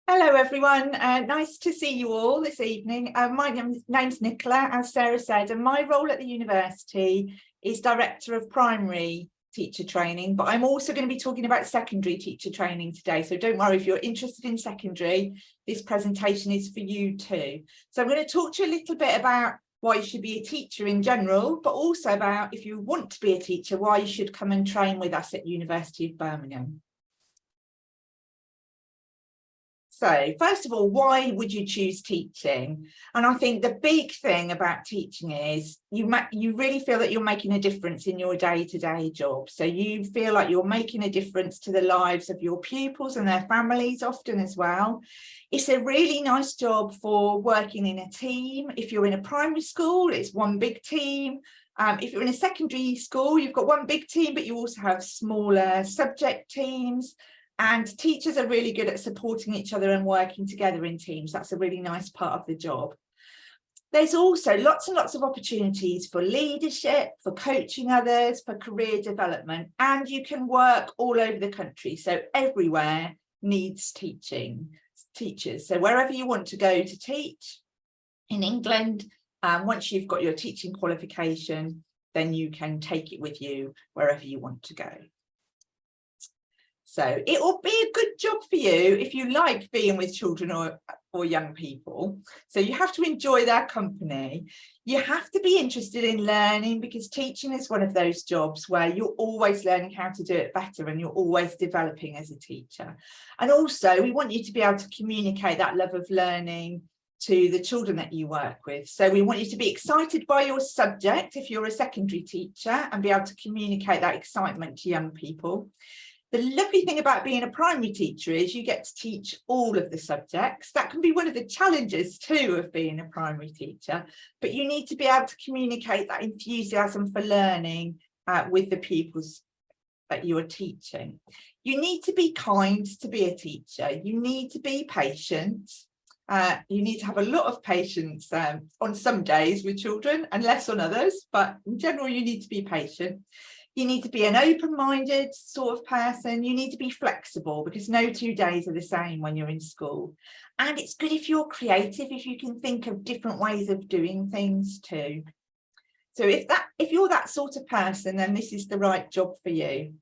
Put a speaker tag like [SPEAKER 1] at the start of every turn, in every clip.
[SPEAKER 1] Hello everyone, nice to see you all this evening. My name's Nicola, as Sarah said, and my role at the university is Director of Primary Teacher Training, but I'm also going to be talking about secondary teacher training today, so don't worry if you're interested in secondary, this presentation is for you too. So I'm going to talk to you a little bit about why you should be a teacher in general, but also about if you want to be a teacher, why you should come and train with us at University of Birmingham. So first of all, why would you choose teaching? And I think the big thing about teaching is you really feel that you're making a difference in your day-to-day job. So you feel like you're making a difference to the lives of your pupils and their families often as well. It's a really nice job for working in a team. If you're in a primary school, it's one big team. If you're in a secondary school, you've got one big team, but you also have smaller subject teams. And teachers are really good at supporting each other and working together in teams. That's a really nice part of the job. There's also lots and lots of opportunities for leadership, for coaching others, for career development, and you can work all over the country. So everywhere needs teachers. So wherever you want to go to teach in England, once you've got your teaching qualification, then you can take it with you wherever you want to go. So it will be a good job for you if you like being with children or young people. So you have to enjoy their company. You have to be interested in learning, because teaching is one of those jobs where you're always learning how to do it better and you're always developing as a teacher. And also we want you to be able to communicate that love of learning to the children that you work with. So we want you to be excited by your subject if you're a secondary teacher and be able to communicate that excitement to young people. The lovely thing about being a primary teacher is you get to teach all of the subjects. That can be one of the challenges too of being a primary teacher, but you need to be able to communicate that enthusiasm for learning with the pupils that you are teaching. You need to be kind to be a teacher. You need to be patient. You need to have a lot of patience on some days with children and less on others, but in general you need to be patient. You need to be an open-minded sort of person. You need to be flexible, because no 2 days are the same when you're in school. And it's good if you're creative, if you can think of different ways of doing things too. So if you're that sort of person, then this is the right job for you.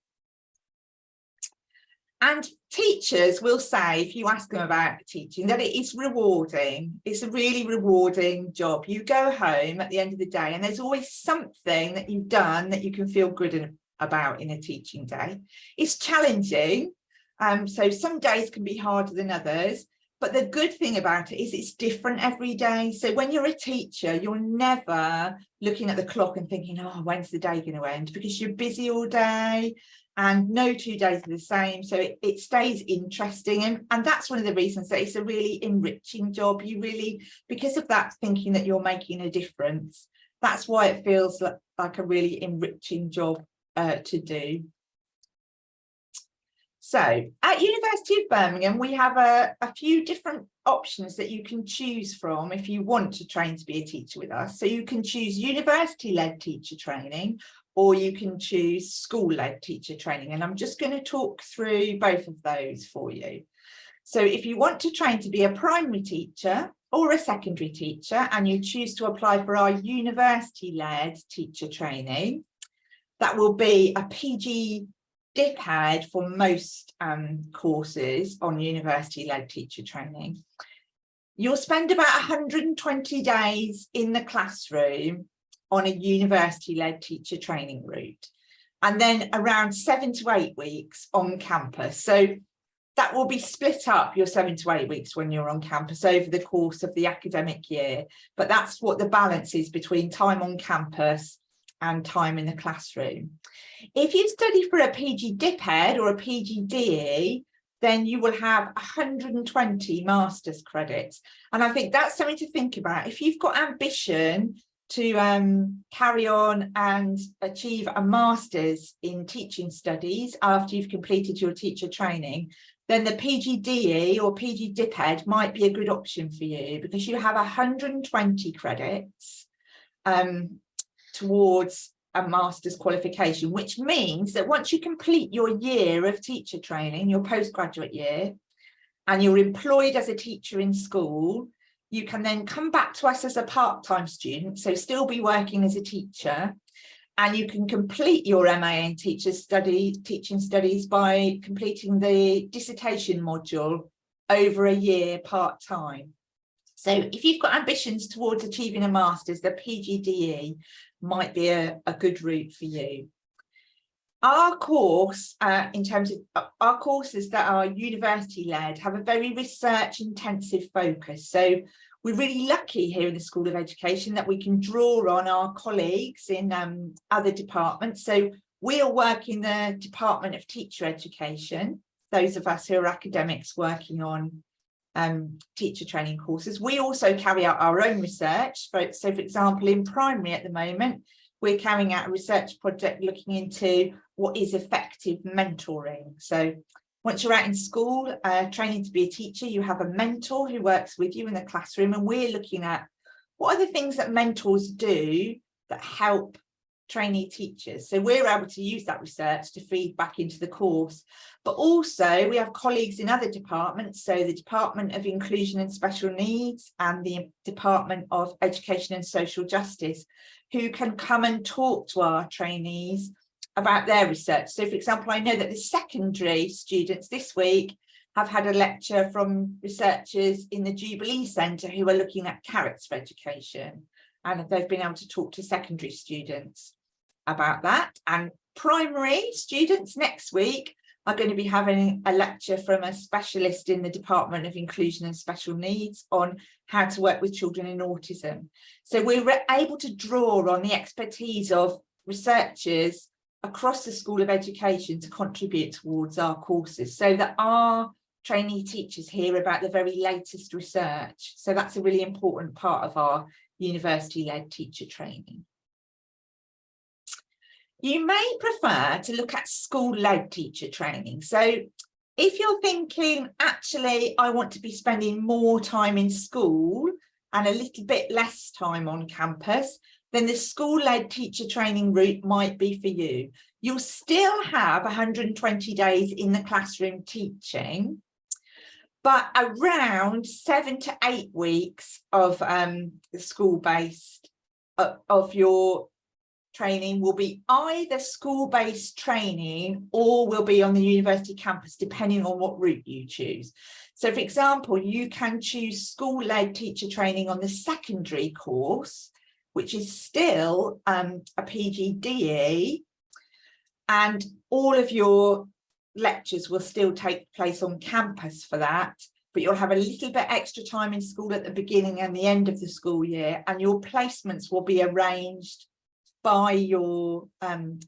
[SPEAKER 1] And teachers will say, if you ask them about teaching, that it is rewarding. It's a really rewarding job. You go home at the end of the day and there's always something that you've done that you can feel good about in a teaching day. It's challenging. So some days can be harder than others. But the good thing about it is it's different every day. So when you're a teacher, you're never looking at the clock and thinking, oh, when's the day going to end? Because you're busy all day. And no 2 days are the same, so it stays interesting, and that's one of the reasons that it's a really enriching job. You really, because of that thinking that you're making a difference, that's why it feels like a really enriching job to do. So at University of Birmingham we have a few different options that you can choose from if you want to train to be a teacher with us. So you can choose university-led teacher training, or you can choose school-led teacher training. And I'm just going to talk through both of those for you. So if you want to train to be a primary teacher or a secondary teacher, and you choose to apply for our university-led teacher training, that will be a PG DIPAD for most courses on university-led teacher training. You'll spend about 120 days in the classroom on a university-led teacher training route, and then around 7 to 8 weeks on campus. So that will be split up, your 7 to 8 weeks when you're on campus over the course of the academic year, but that's what the balance is between time on campus and time in the classroom. If you study for a PG DIPAD or a PGDE, then you will have 120 master's credits. And I think that's something to think about. If you've got ambition to carry on and achieve a master's in teaching studies after you've completed your teacher training, then the PGDE or PG DIPAD might be a good option for you, because you have 120 credits towards a master's qualification, which means that once you complete your year of teacher training, your postgraduate year, and you're employed as a teacher in school, you can then come back to us as a part-time student, so still be working as a teacher, and you can complete your MA in teaching studies by completing the dissertation module over a year part-time. So if you've got ambitions towards achieving a master's, the PGDE might be a good route for you. Our course, in terms of our courses that are university-led, have a very research-intensive focus. So we're really lucky here in the School of Education that we can draw on our colleagues in other departments. So we'll work in the Department of Teacher Education, those of us who are academics working on teacher training courses. We also carry out our own research. So for example, in primary at the moment, we're carrying out a research project looking into what is effective mentoring. So once you're out in school training to be a teacher, you have a mentor who works with you in the classroom, and we're looking at what are the things that mentors do that help trainee teachers. So we're able to use that research to feed back into the course. But also we have colleagues in other departments, so the Department of Inclusion and Special Needs and the Department of Education and Social Justice, who can come and talk to our trainees about their research. So for example, I know that the secondary students this week have had a lecture from researchers in the Jubilee Centre who are looking at carrots for education, and they've been able to talk to secondary students about that. And primary students next week are going to be having a lecture from a specialist in the Department of Inclusion and Special Needs on how to work with children in autism. So we're able to draw on the expertise of researchers across the School of Education to contribute towards our courses, so that our trainee teachers hear about the very latest research. So that's a really important part of our university-led teacher training. You may prefer to look at school-led teacher training. So if you're thinking, actually, I want to be spending more time in school and a little bit less time on campus, then the school-led teacher training route might be for you. You'll still have 120 days in the classroom teaching, but around 7 to 8 weeks of the school-based of your training will be either school-based training or will be on the university campus, depending on what route you choose. So for example, you can choose school-led teacher training on the secondary course, which is still a PGDE, and all of your lectures will still take place on campus for that, but you'll have a little bit extra time in school at the beginning and the end of the school year, and your placements will be arranged by your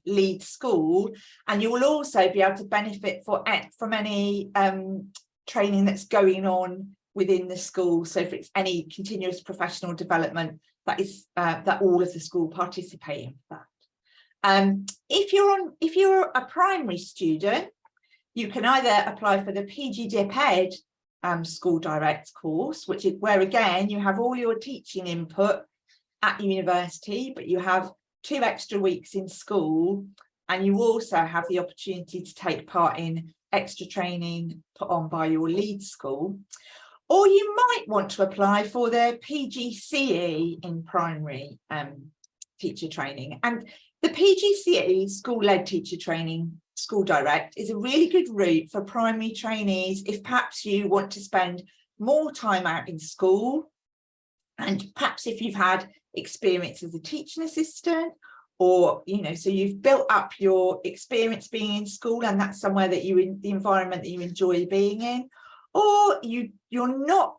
[SPEAKER 1] lead school, and you will also be able to benefit from any training that's going on within the school. So if it's any continuous professional development, that is that all of the school participate in that. If you're a primary student, you can either apply for the PG Dip Ed School Direct course, which is where again you have all your teaching input at university, but you have 2 extra weeks in school, and you also have the opportunity to take part in extra training put on by your lead school. Or you might want to apply for the PGCE in primary teacher training. And the PGCE school-led teacher training School Direct is a really good route for primary trainees if perhaps you want to spend more time out in school, and perhaps if you've had experience as a teaching assistant, or so you've built up your experience being in school and that's somewhere that the environment that you enjoy being in, or you're not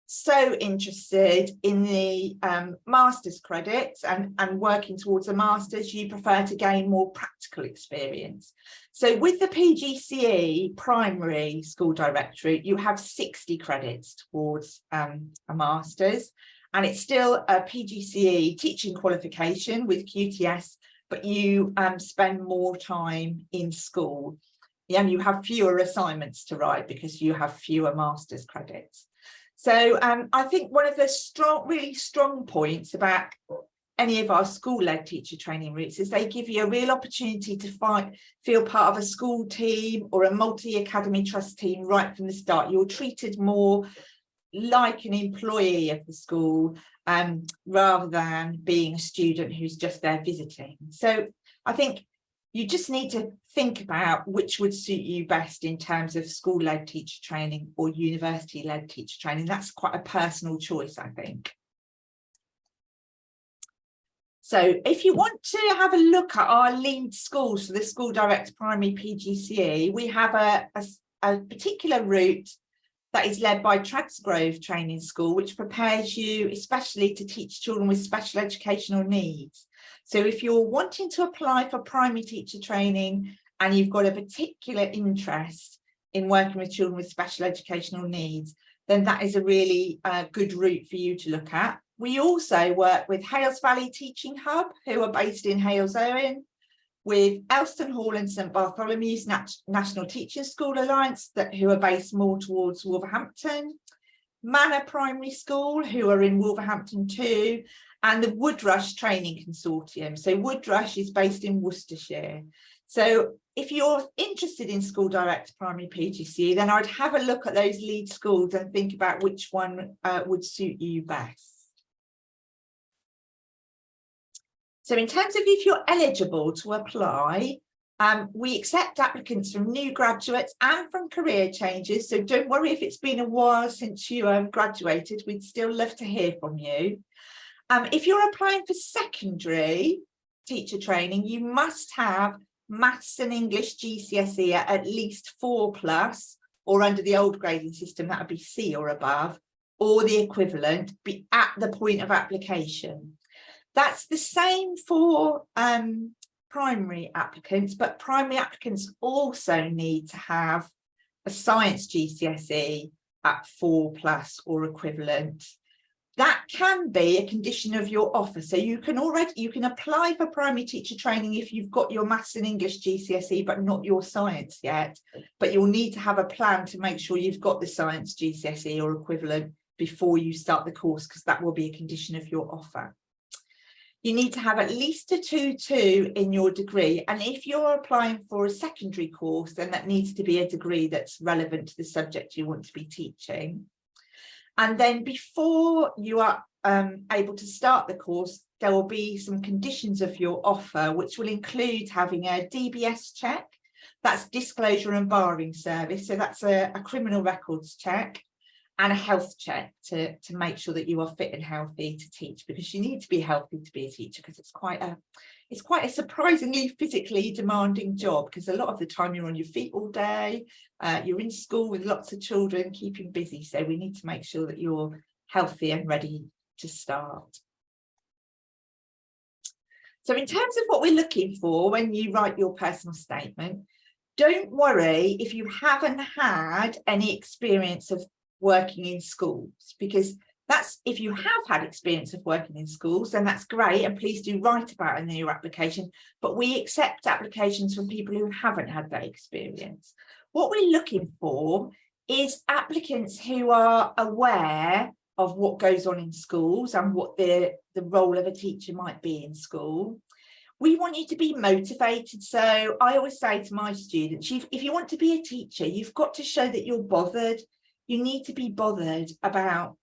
[SPEAKER 1] so interested in the master's credits and working towards a master's, you prefer to gain more practical experience. So with the PGCE primary school directorate, you have 60 credits towards a master's, and it's still a PGCE teaching qualification with QTS, but you spend more time in school. And you have fewer assignments to write because you have fewer master's credits. So I think one of the really strong points about any of our school-led teacher training routes is they give you a real opportunity to feel part of a school team or a multi-academy trust team right from the start. You're treated more like an employee of the school rather than being a student who's just there visiting. So I think you just need to think about which would suit you best in terms of school-led teacher training or university-led teacher training. That's quite a personal choice, I think. So if you want to have a look at our lead schools for the School Direct Primary PGCE, we have a particular route that is led by Tradsgrove Training School, which prepares you especially to teach children with special educational needs. So if you're wanting to apply for primary teacher training and you've got a particular interest in working with children with special educational needs, then that is a really good route for you to look at. We also work with Hales Valley Teaching Hub, who are based in Halesowen, with Elston Hall and St Bartholomew's National Teaching School Alliance, who are based more towards Wolverhampton, Manor Primary School, who are in Wolverhampton too, and the Woodrush Training Consortium. So Woodrush is based in Worcestershire. So if you're interested in School Direct Primary PGCE, then I'd have a look at those lead schools and think about which one would suit you best. So in terms of if you're eligible to apply, we accept applicants from new graduates and from career changes. So don't worry if it's been a while since you graduated, we'd still love to hear from you. If you're applying for secondary teacher training, you must have Maths and English GCSE at least 4+, or under the old grading system, that would be C or above, or the equivalent, be at the point of application. That's the same for primary applicants, but primary applicants also need to have a science GCSE at 4+ or equivalent. That can be a condition of your offer. So you can apply for primary teacher training if you've got your Maths and English GCSE, but not your science yet. But you'll need to have a plan to make sure you've got the science GCSE or equivalent before you start the course, because that will be a condition of your offer. You need to have at least a 2-2 in your degree. And if you're applying for a secondary course, then that needs to be a degree that's relevant to the subject you want to be teaching. And then before you are able to start the course, there will be some conditions of your offer, which will include having a DBS check. That's disclosure and barring service. So that's a criminal records check, and a health check to make sure that you are fit and healthy to teach, because you need to be healthy to be a teacher, because it's quite a surprisingly physically demanding job, because a lot of the time you're on your feet all day, you're in school with lots of children, keeping busy. So we need to make sure that you're healthy and ready to start. So in terms of what we're looking for when you write your personal statement, don't worry if you haven't had any experience of working in schools, because that's, if you have had experience of working in schools, then that's great, and please do write about it in your application. But we accept applications from people who haven't had that experience. What we're looking for is applicants who are aware of what goes on in schools and what the role of a teacher might be in school. We want you to be motivated. So I always say to my students, if you want to be a teacher, you've got to show that you're bothered. You need to be bothered about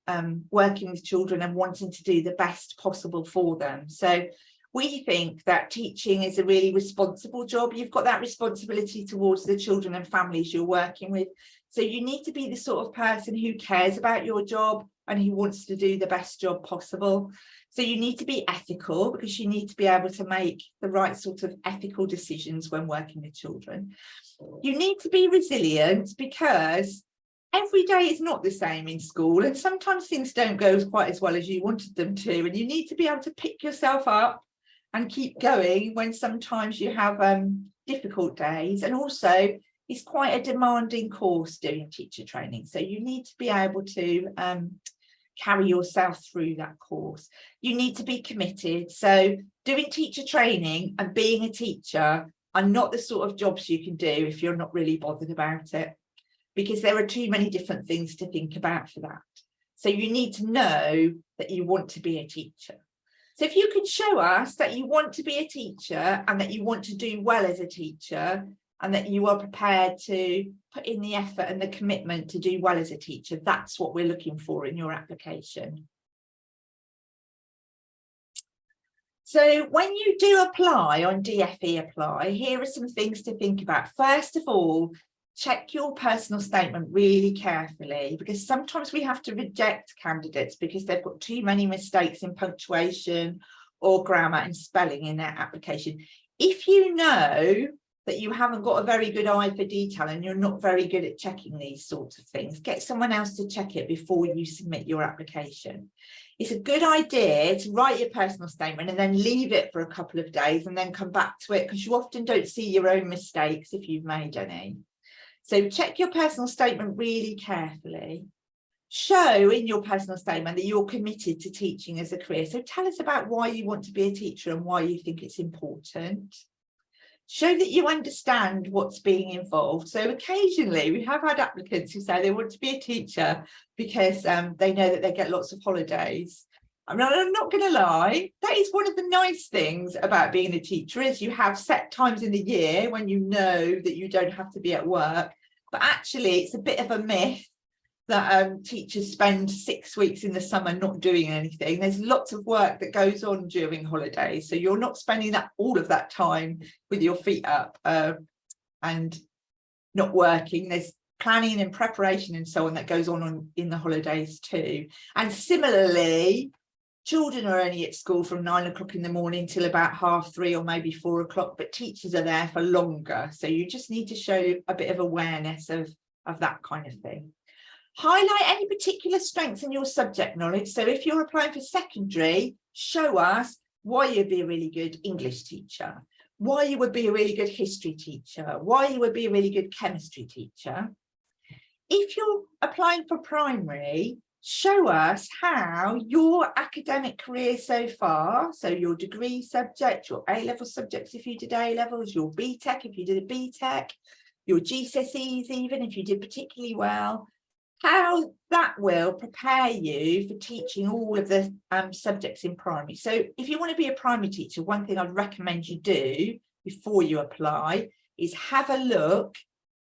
[SPEAKER 1] working with children and wanting to do the best possible for them. So we think that teaching is a really responsible job. You've got that responsibility towards the children and families you're working with. So you need to be the sort of person who cares about your job and who wants to do the best job possible. So you need to be ethical, because you need to be able to make the right sort of ethical decisions when working with children. You need to be resilient, because every day is not the same in school, and sometimes things don't go quite as well as you wanted them to, and you need to be able to pick yourself up and keep going when sometimes you have difficult days. And also, it's quite a demanding course doing teacher training, so you need to be able to carry yourself through that course. You need to be committed. So doing teacher training and being a teacher are not the sort of jobs you can do if you're not really bothered about it, because there are too many different things to think about for that. So you need to know that you want to be a teacher. So if you can show us that you want to be a teacher and that you want to do well as a teacher and that you are prepared to put in the effort and the commitment to do well as a teacher, that's what we're looking for in your application. So when you do apply on DFE Apply, here are some things to think about. First of all, check your personal statement really carefully, because sometimes we have to reject candidates because they've got too many mistakes in punctuation or grammar and spelling in their application. If you know that you haven't got a very good eye for detail and you're not very good at checking these sorts of things, get someone else to check it before you submit your application. It's a good idea to write your personal statement and then leave it for a couple of days and then come back to it, because you often don't see your own mistakes if you've made any. So check your personal statement really carefully. Show in your personal statement that you're committed to teaching as a career. So tell us about why you want to be a teacher and why you think it's important. Show that you understand what's being involved. So occasionally we have had applicants who say they want to be a teacher because they know that they get lots of holidays. I'm not going to lie, that is one of the nice things about being a teacher, is you have set times in the year when you know that you don't have to be at work. But actually it's a bit of a myth that teachers spend 6 weeks in the summer not doing anything. There's lots of work that goes on during holidays, so you're not spending all of that time with your feet up and not working. There's planning and preparation and so on that goes on in the holidays too. And similarly, children are only at school from 9 o'clock in the morning till about 3:30 or maybe 4 o'clock, but teachers are there for longer. So you just need to show a bit of awareness of that kind of thing. Highlight any particular strengths in your subject knowledge. So if you're applying for secondary, show us why you'd be a really good English teacher, why you would be a really good history teacher, why you would be a really good chemistry teacher. If you're applying for primary, show us how your academic career so far, so your degree subject, your A-level subjects if you did A-levels, your BTEC if you did a BTEC, your GCSEs even if you did particularly well, how that will prepare you for teaching all of the subjects in primary. So if you want to be a primary teacher, one thing I'd recommend you do before you apply is have a look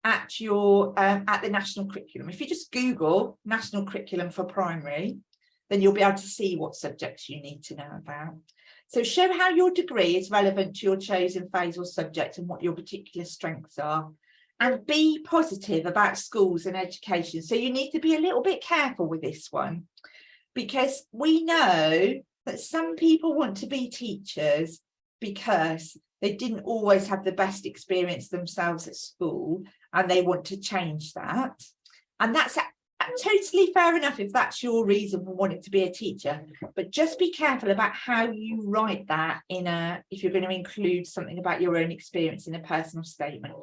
[SPEAKER 1] at your at the national curriculum. If you just Google national curriculum for primary, then you'll be able to see what subjects you need to know about. So show how your degree is relevant to your chosen phase or subject and what your particular strengths are. And be positive about schools and education. So you need to be a little bit careful with this one, because we know that some people want to be teachers because they didn't always have the best experience themselves at school and they want to change that. And that's totally fair enough if that's your reason for wanting to be a teacher, but just be careful about how you write that if you're going to include something about your own experience in a personal statement.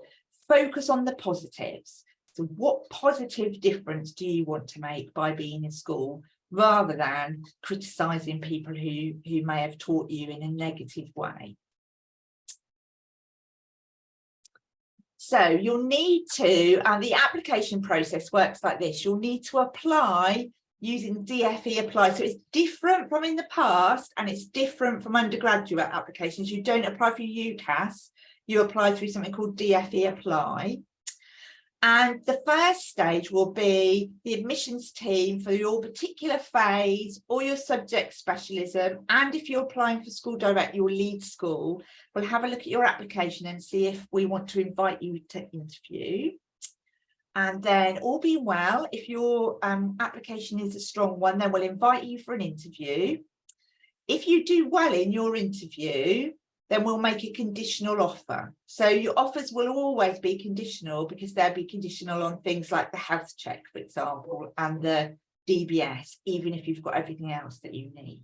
[SPEAKER 1] Focus on the positives. So what positive difference do you want to make by being in school, rather than criticising people who may have taught you in a negative way. So you'll need to, and the application process works like this, you'll need to apply using DFE Apply. So it's different from in the past and it's different from undergraduate applications. You don't apply for UCAS. You apply through something called DFE Apply. And the first stage will be the admissions team for your particular phase or your subject specialism. And if you're applying for School Direct, your lead school, will have a look at your application and see if we want to invite you to interview. And then all being well, if your application is a strong one, then we'll invite you for an interview. If you do well in your interview, then we'll make a conditional offer. So your offers will always be conditional because they'll be conditional on things like the health check, for example, and the DBS, even if you've got everything else that you need.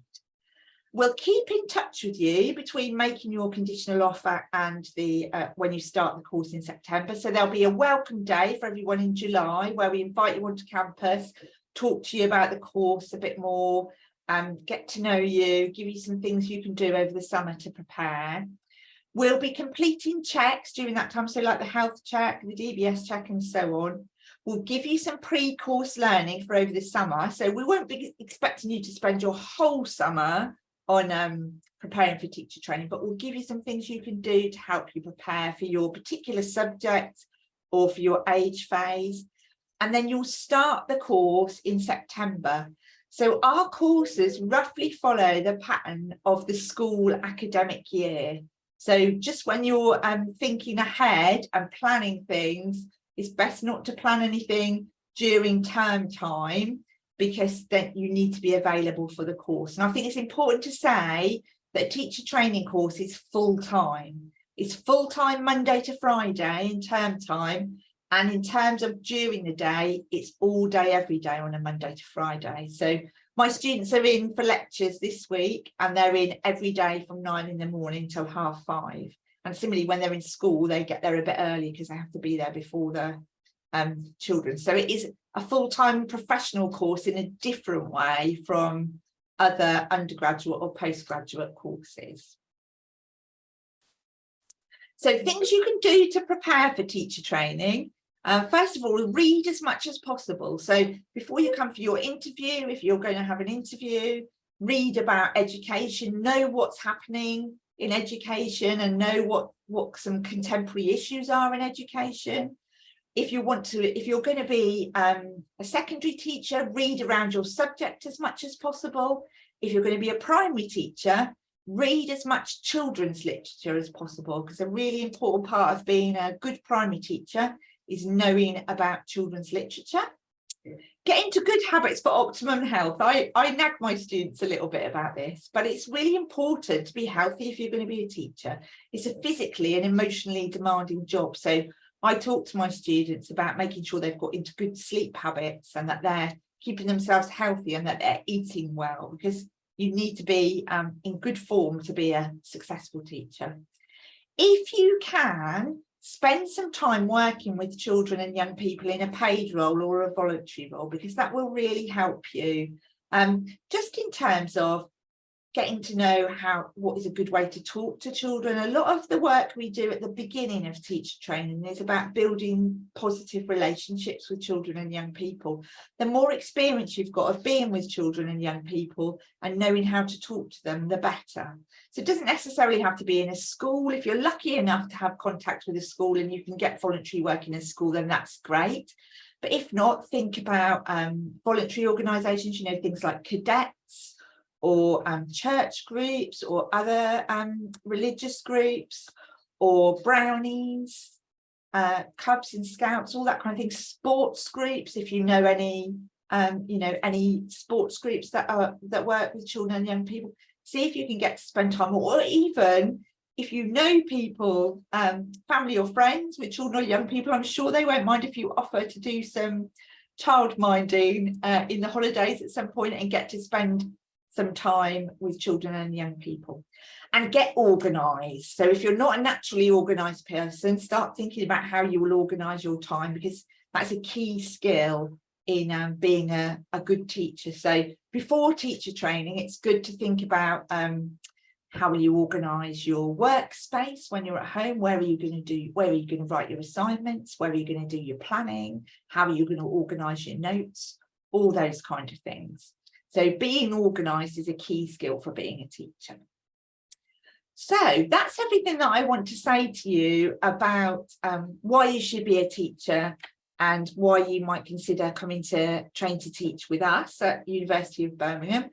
[SPEAKER 1] We'll keep in touch with you between making your conditional offer and when you start the course in September. So there'll be a welcome day for everyone in July where we invite you onto campus, talk to you about the course a bit more, get to know you, give you some things you can do over the summer to prepare. We'll be completing checks during that time, so like the health check, the DBS check and so on. We'll give you some pre-course learning for over the summer, so we won't be expecting you to spend your whole summer on preparing for teacher training, but we'll give you some things you can do to help you prepare for your particular subject or for your age phase. And then you'll start the course in September. So our courses roughly follow the pattern of the school academic year. So just when you're thinking ahead and planning things, it's best not to plan anything during term time, because then you need to be available for the course. And I think it's important to say that a teacher training course is full-time. It's full-time Monday to Friday in term time. And in terms of during the day, it's all day, every day on a Monday to Friday. So my students are in for lectures this week, and they're in every day from 9 in the morning till 5:30. And similarly, when they're in school, they get there a bit early because they have to be there before the children. So it is a full-time professional course in a different way from other undergraduate or postgraduate courses. So things you can do to prepare for teacher training. First of all, read as much as possible. So before you come for your interview, if you're going to have an interview, read about education, know what's happening in education, and know what some contemporary issues are in education. If you're going to be a secondary teacher, read around your subject as much as possible. If you're going to be a primary teacher, read as much children's literature as possible, because a really important part of being a good primary teacher is knowing about children's literature. Get into good habits for optimum health. I nag my students a little bit about this, but it's really important to be healthy if you're going to be a teacher. It's a physically and emotionally demanding job. So I talk to my students about making sure they've got into good sleep habits, and that they're keeping themselves healthy, and that they're eating well, because you need to be in good form to be a successful teacher. If you can, spend some time working with children and young people in a paid role or a voluntary role, because that will really help you, just in terms of getting to know what is a good way to talk to children. A lot of the work we do at the beginning of teacher training is about building positive relationships with children and young people. The more experience you've got of being with children and young people and knowing how to talk to them, the better. So it doesn't necessarily have to be in a school. If you're lucky enough to have contact with a school and you can get voluntary work in a school, then that's great. But if not, think about voluntary organisations, things like cadets, or church groups, or other religious groups, or brownies, Cubs and Scouts, all that kind of thing. Sports groups, if you know any sports groups that work with children and young people. See if you can get to spend time, or even if you know people, family or friends with children or young people, I'm sure they won't mind if you offer to do some childminding in the holidays at some point, and get to spend some time with children and young people. And get organised. So if you're not a naturally organised person, start thinking about how you will organise your time, because that's a key skill in being a good teacher. So before teacher training, it's good to think about how will you organise your workspace when you're at home. Where are you going to write your assignments? Where are you going to do your planning? How are you going to organise your notes? All those kind of things. So being organised is a key skill for being a teacher. So that's everything that I want to say to you about why you should be a teacher, and why you might consider coming to train to teach with us at University of Birmingham.